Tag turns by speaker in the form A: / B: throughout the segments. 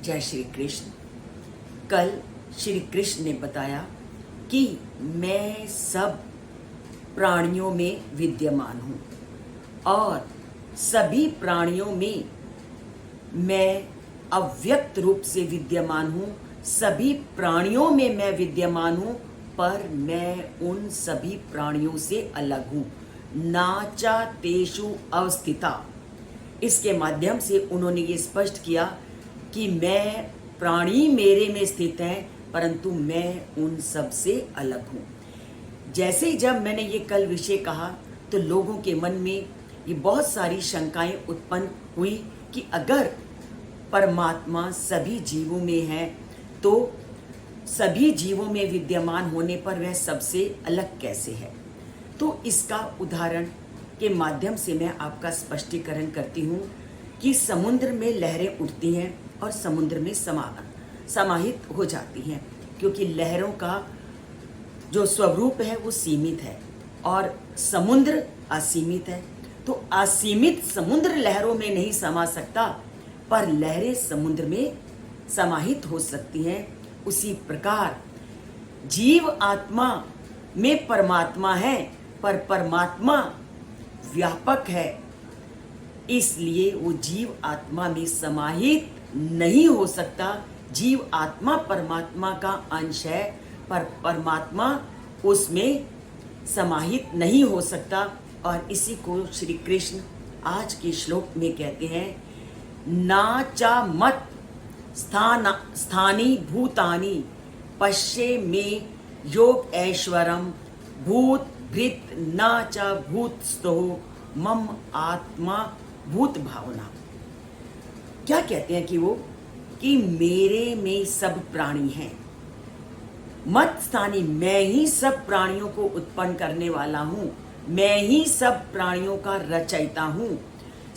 A: जय श्री कृष्ण। कल श्री कृष्ण ने बताया कि मैं सब प्राणियों में विद्यमान हूँ और सभी प्राणियों में मैं अव्यक्त रूप से विद्यमान हूँ। सभी प्राणियों में मैं विद्यमान हूँ, पर मैं उन सभी प्राणियों से अलग हूँ। नाचा तेषु अवस्थिता, इसके माध्यम से उन्होंने ये स्पष्ट किया कि मैं प्राणी मेरे में स्थित हैं, परंतु मैं उन सब से अलग हूँ। जैसे जब मैंने ये कल विषय कहा तो लोगों के मन में ये बहुत सारी शंकाएं उत्पन्न हुई कि अगर परमात्मा सभी जीवों में है तो सभी जीवों में विद्यमान होने पर वह सबसे अलग कैसे है। तो इसका उदाहरण के माध्यम से मैं आपका स्पष्टीकरण करती हूँ कि समुद्र में लहरें उठती हैं और समुद्र में समाहित हो जाती हैं, क्योंकि लहरों का जो स्वरूप है वो सीमित है और समुद्र असीमित है। तो असीमित समुद्र लहरों में नहीं समा सकता, पर लहरें समुद्र में समाहित हो सकती हैं। उसी प्रकार जीव आत्मा में परमात्मा है, पर परमात्मा व्यापक है, इसलिए वो जीव आत्मा में समाहित नहीं हो सकता। जीव आत्मा परमात्मा का अंश है, पर परमात्मा उसमें समाहित नहीं हो सकता। और इसी को श्री कृष्ण आज के श्लोक में कहते हैं, नाचा मत स्थानी भूतानि पश्ये में योग ऐश्वरम भूत भृत नाचा भूत स्तो मम आत्मा भूत भावना। क्या कहते हैं कि मेरे में सब प्राणी हैं। मत स्थानी, मैं ही सब प्राणियों को उत्पन्न करने वाला हूँ, मैं ही सब प्राणियों का रचयिता हूँ।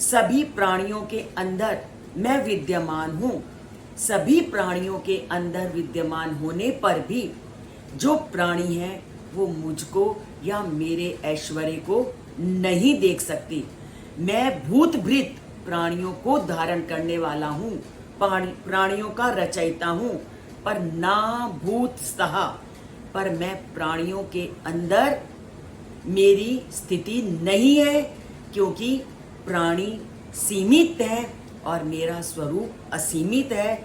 A: सभी प्राणियों के अंदर मैं विद्यमान हूँ। सभी प्राणियों के अंदर विद्यमान होने पर भी जो प्राणी है वो मुझको या मेरे ऐश्वर्य को नहीं देख सकती। मैं भूत भृत प्राणियों को धारण करने वाला हूँ, प्राणियों का रचयिता हूँ, पर ना भूत स्तः, पर मैं प्राणियों के अंदर मेरी स्थिति नहीं है, क्योंकि प्राणी सीमित है और मेरा स्वरूप असीमित है।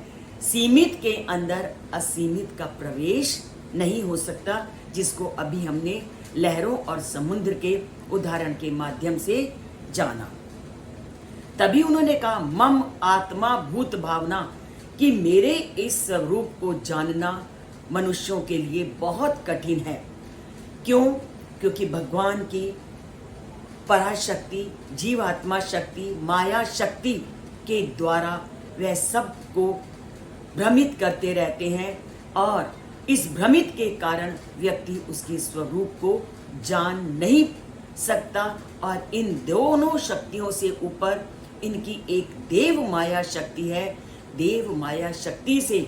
A: सीमित के अंदर असीमित का प्रवेश नहीं हो सकता, जिसको अभी हमने लहरों और समुद्र के उदाहरण के माध्यम से जाना। तभी उन्होंने कहा मम आत्मा भूत भावना, कि मेरे इस स्वरूप को जानना मनुष्यों के लिए बहुत कठिन है। क्यों? क्योंकि भगवान की पराशक्ति, जीवात्मा शक्ति, माया शक्ति के द्वारा वह सबको भ्रमित करते रहते हैं और इस भ्रमित के कारण व्यक्ति उसके स्वरूप को जान नहीं सकता। और इन दोनों शक्तियों से ऊपर इनकी एक देव माया शक्ति है। देव माया शक्ति से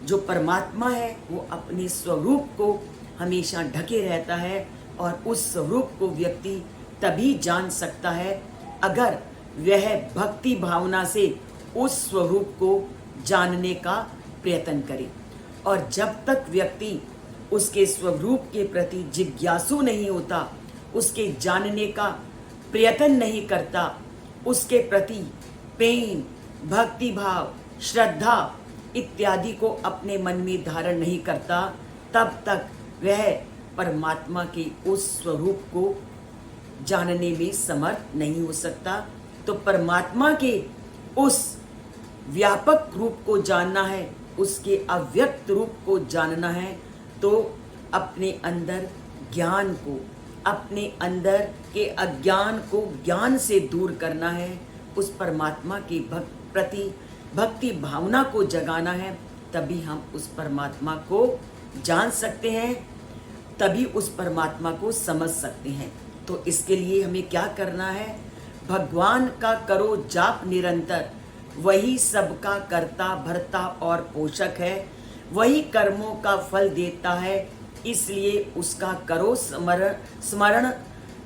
A: जो परमात्मा है वो अपने स्वरूप को हमेशा ढके रहता है और उस स्वरूप को व्यक्ति तभी जान सकता है अगर वह भक्ति भावना से उस स्वरूप को जानने का प्रयत्न करे। और जब तक व्यक्ति उसके स्वरूप के प्रति जिज्ञासु नहीं होता, उसके जानने का प्रयत्न नहीं करता, उसके प्रति प्रेम, भक्ति भाव, श्रद्धा इत्यादि को अपने मन में धारण नहीं करता, तब तक वह परमात्मा के उस स्वरूप को जानने में समर्थ नहीं हो सकता। तो परमात्मा के उस व्यापक रूप को जानना है, उसके अव्यक्त रूप को जानना है, तो अपने अंदर ज्ञान को, अपने अंदर के अज्ञान को ज्ञान से दूर करना है, उस परमात्मा के प्रति भक्ति भावना को जगाना है। तभी हम उस परमात्मा को जान सकते हैं, तभी उस परमात्मा को समझ सकते हैं। तो इसके लिए हमें क्या करना है? भगवान का करो जाप निरंतर, वही सबका कर्ता भरता और पोषक है, वही कर्मों का फल देता है, इसलिए उसका करो स्मरण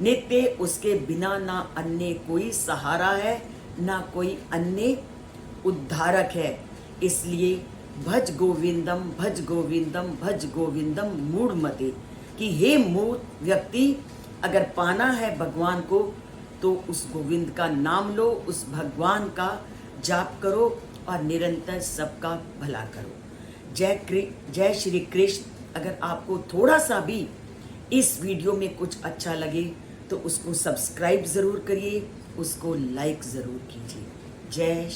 A: नित्य। उसके बिना ना अन्य कोई सहारा है, ना कोई अन्य उद्धारक है। इसलिए भज गोविंदम भज गोविंदम भज गोविंदम मूढ़मते, कि हे मूढ़ व्यक्ति, अगर पाना है भगवान को तो उस गोविंद का नाम लो, उस भगवान का जाप करो और निरंतर सबका भला करो। जय श्री कृष्ण। अगर आपको थोड़ा सा भी इस वीडियो में कुछ अच्छा लगे तो उसको सब्सक्राइब ज़रूर करिए, उसको लाइक ज़रूर कीजिए। जय